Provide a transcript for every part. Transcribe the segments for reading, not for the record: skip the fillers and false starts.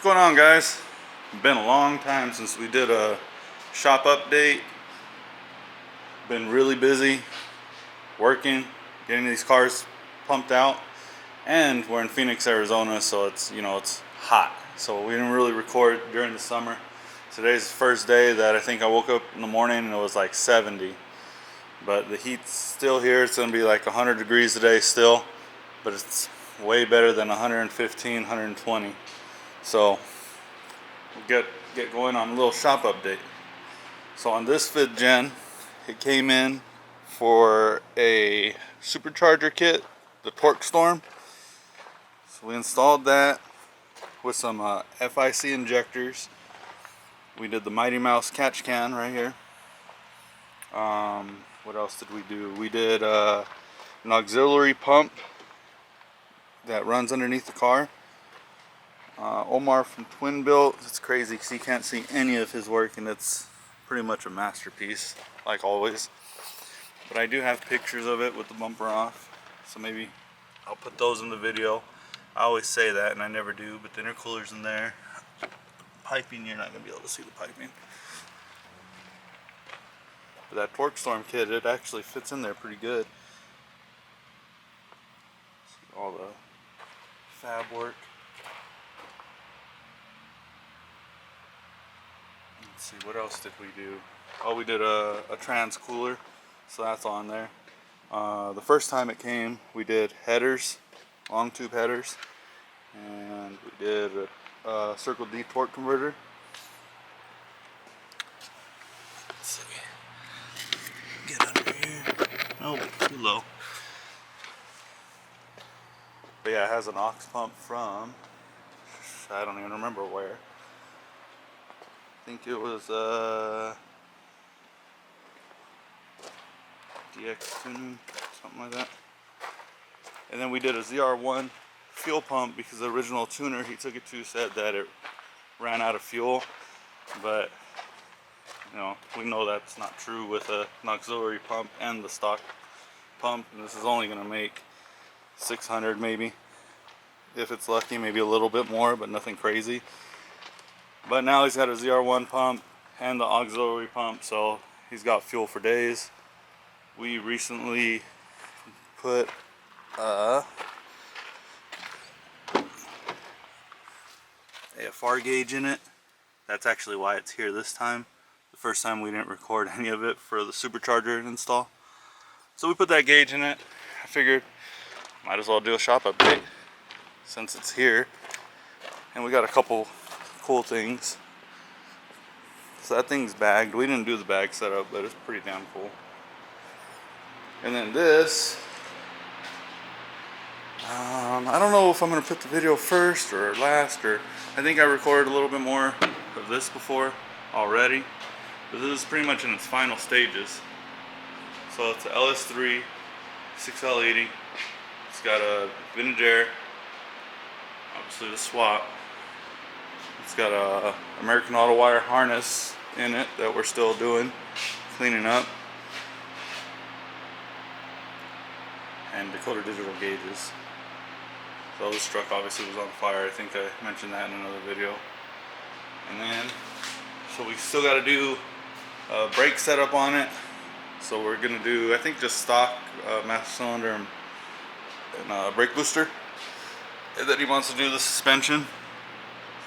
What's going on, guys? It's been a long time since we did a shop update. Been really busy working, getting these cars pumped out, and we're in Phoenix, Arizona, so it's it's hot. So we didn't really record during the summer. Today's the first day that I think I woke up in the morning and it was like 70. But the heat's still here. It's gonna be like 100 degrees today still, but it's way better than 115, 120. So we'll get going on a little shop update. So on this fifth gen, it came in for a Supercharger kit, the Torquestorm. So we installed that with some FIC injectors. We did the Mighty Mouse catch can right here. What else did we do? We did an auxiliary pump that runs underneath the car. Omar from Twin Built. It's crazy because you can't see any of his work, and it's pretty much a masterpiece, like always. But I do have pictures of it with the bumper off, so maybe I'll put those in the video. I always say that, and I never do, but the intercooler's in there. Piping, you're not going to be able to see the piping. But that Torquestorm kit, it actually fits in there pretty good. See all the fab work. Let's see, what else did we do? Oh, we did a trans cooler, so that's on there. The first time it came, we did headers, long tube headers, and we did a Circle D torque converter. Let's see. Get under here. Oh, too low. But yeah, it has an aux pump from, I don't even remember where. I think it was DX tuning, something like that. And then we did a ZR1 fuel pump because the original tuner he took it to said that it ran out of fuel. But we know that's not true with an auxiliary pump and the stock pump. And this is only going to make 600 maybe, if it's lucky, maybe a little bit more, but nothing crazy. But now he's got a ZR1 pump and the auxiliary pump, so he's got fuel for days. We recently put a AFR gauge in it. That's actually why it's here this time. The first time we didn't record any of it for the Supercharger install. So we put that gauge in it. I figured might as well do a shop update since it's here. And we got a couple cool things. So that thing's bagged. We didn't do the bag setup, but it's pretty damn cool. And then this, I don't know if I'm gonna put the video first or last, or I think I recorded a little bit more of this before already, but this is pretty much in its final stages. So it's a LS3 6L80. It's got a vintage air, obviously the swap. It's got a American Auto wire harness in it that we're still doing, cleaning up, and Dakota digital gauges. So this truck obviously was on fire. I think I mentioned that in another video. And then, so we still got to do a brake setup on it. So we're gonna do, I think, just stock master cylinder and brake booster. And then he wants to do the suspension.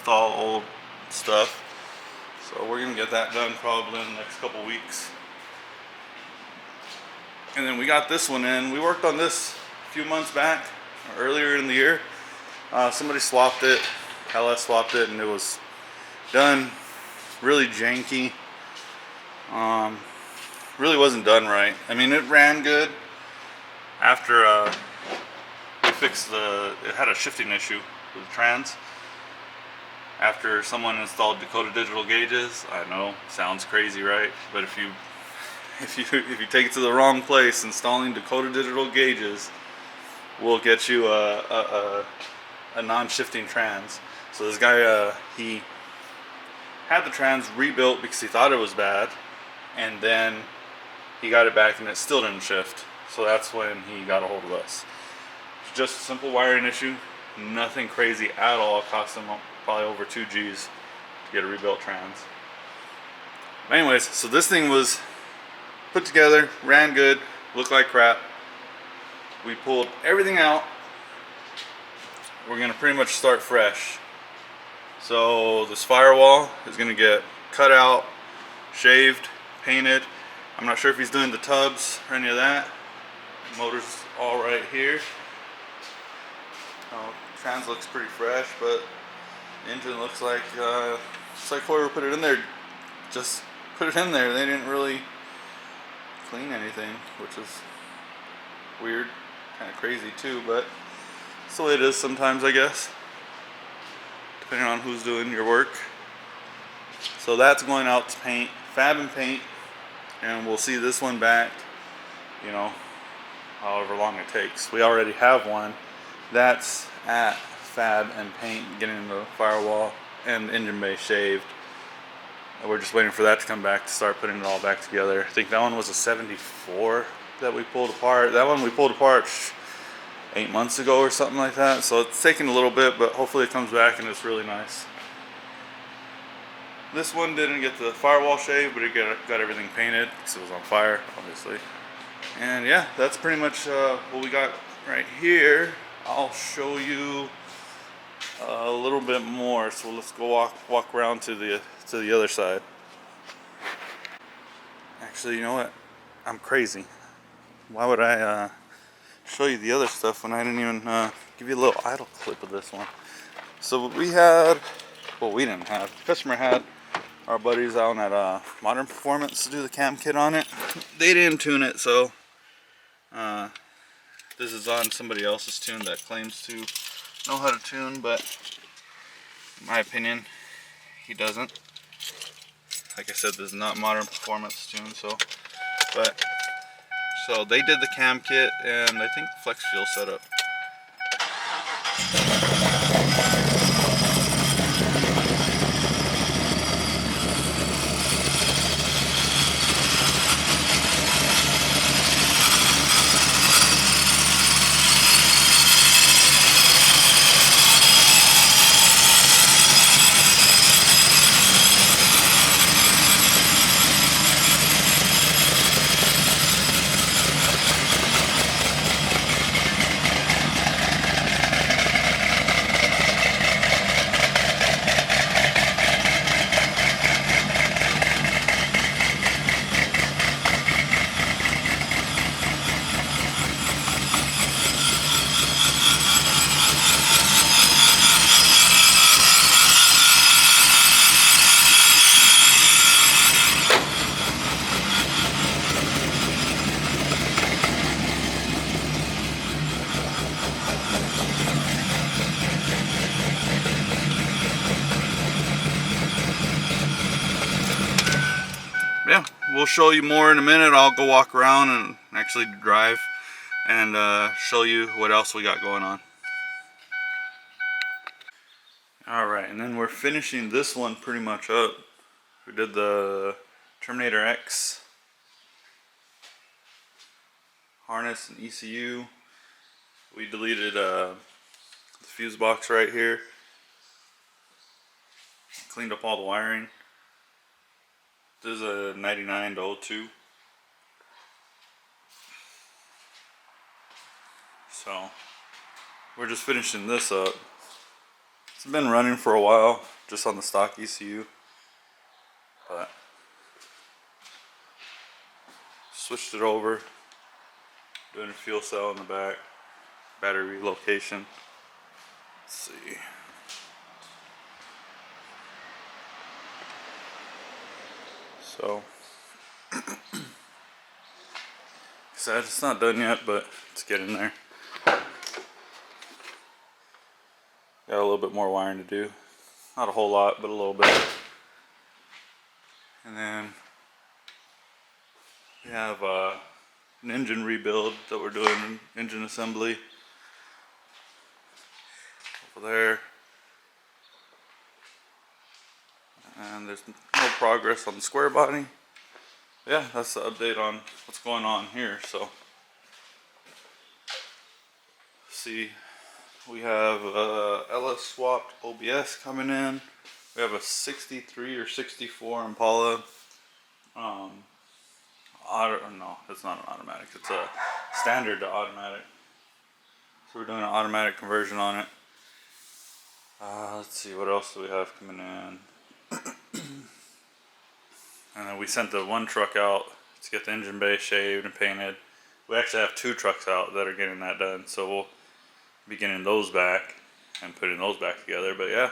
It's all old stuff, so we're gonna get that done probably in the next couple weeks. And then we got this one in. We worked on this a few months back, earlier in the year. Somebody swapped it, LS swapped it, and it was done really janky. Really wasn't done right. I mean, it ran good after we fixed it had a shifting issue with the trans. After someone installed Dakota digital gauges. I know, sounds crazy, right? But if you take it to the wrong place, installing Dakota digital gauges will get you a non-shifting trans. So this guy, he had the trans rebuilt because he thought it was bad, and then he got it back and it still didn't shift. So that's when he got a hold of us. It's just a simple wiring issue, nothing crazy at all. It cost him probably over 2 G's to get a rebuilt trans. Anyways, so this thing was put together, ran good, looked like crap. We pulled everything out. We're gonna pretty much start fresh. So this firewall is gonna get cut out, shaved, painted. I'm not sure if he's doing the tubs or any of that. The motor's all right here. Trans looks pretty fresh, but the engine looks like whoever put it in there just put it in there. They didn't really clean anything, which is weird, kind of crazy too, but that's the way it is sometimes, I guess, depending on who's doing your work. So that's going out to paint, fab and paint, and we'll see this one back, you know, however long it takes. We already have one that's at fab and paint, getting the firewall and engine bay shaved. And we're just waiting for that to come back to start putting it all back together. I think that one was a 74 that we pulled apart. That one we pulled apart 8 months ago or something like that. So it's taking a little bit, but hopefully it comes back and it's really nice. This one didn't get the firewall shaved, but it got everything painted because it was on fire, obviously. And yeah, that's pretty much what we got right here. I'll show you a little bit more, so let's go walk around to the other side. Actually, you know what? I'm crazy. Why would I show you the other stuff when I didn't even give you a little idle clip of this one? So we had, well, we didn't have, the customer had our buddies out at Modern Performance to do the cam kit on it. They didn't tune it, so this is on somebody else's tune that claims to know how to tune, but in my opinion, he doesn't. Like I said, this is not Modern Performance tune, so they did the cam kit and I think flex fuel setup. Yeah, we'll show you more in a minute. I'll go walk around and actually drive and show you what else we got going on. Alright, and then we're finishing this one pretty much up. We did the Terminator X harness and ECU. We deleted the fuse box right here. Cleaned up all the wiring. This is a 99 to 02. So we're just finishing this up. It's been running for a while, just on the stock ECU, but switched it over, doing a fuel cell in the back, battery relocation. Let's see. So, it's not done yet, but it's getting there. Got a little bit more wiring to do. Not a whole lot, but a little bit. And then we have an engine rebuild that we're doing, engine assembly over there. And there's no progress on the square body. Yeah, that's the update on what's going on here. So see We have LS swapped OBS coming in. We have a 63 or 64 Impala. No, it's not an automatic. It's a standard to automatic. So we're doing an automatic conversion on it. Let's see, what else do we have coming in? And then we sent the one truck out to get the engine bay shaved and painted. We actually have 2 trucks out that are getting that done, so we'll be getting those back and putting those back together. But yeah,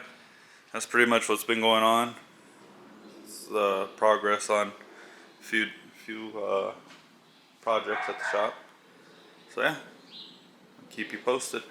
that's pretty much what's been going on. It's the progress on a few projects at the shop. So yeah, I'll keep you posted.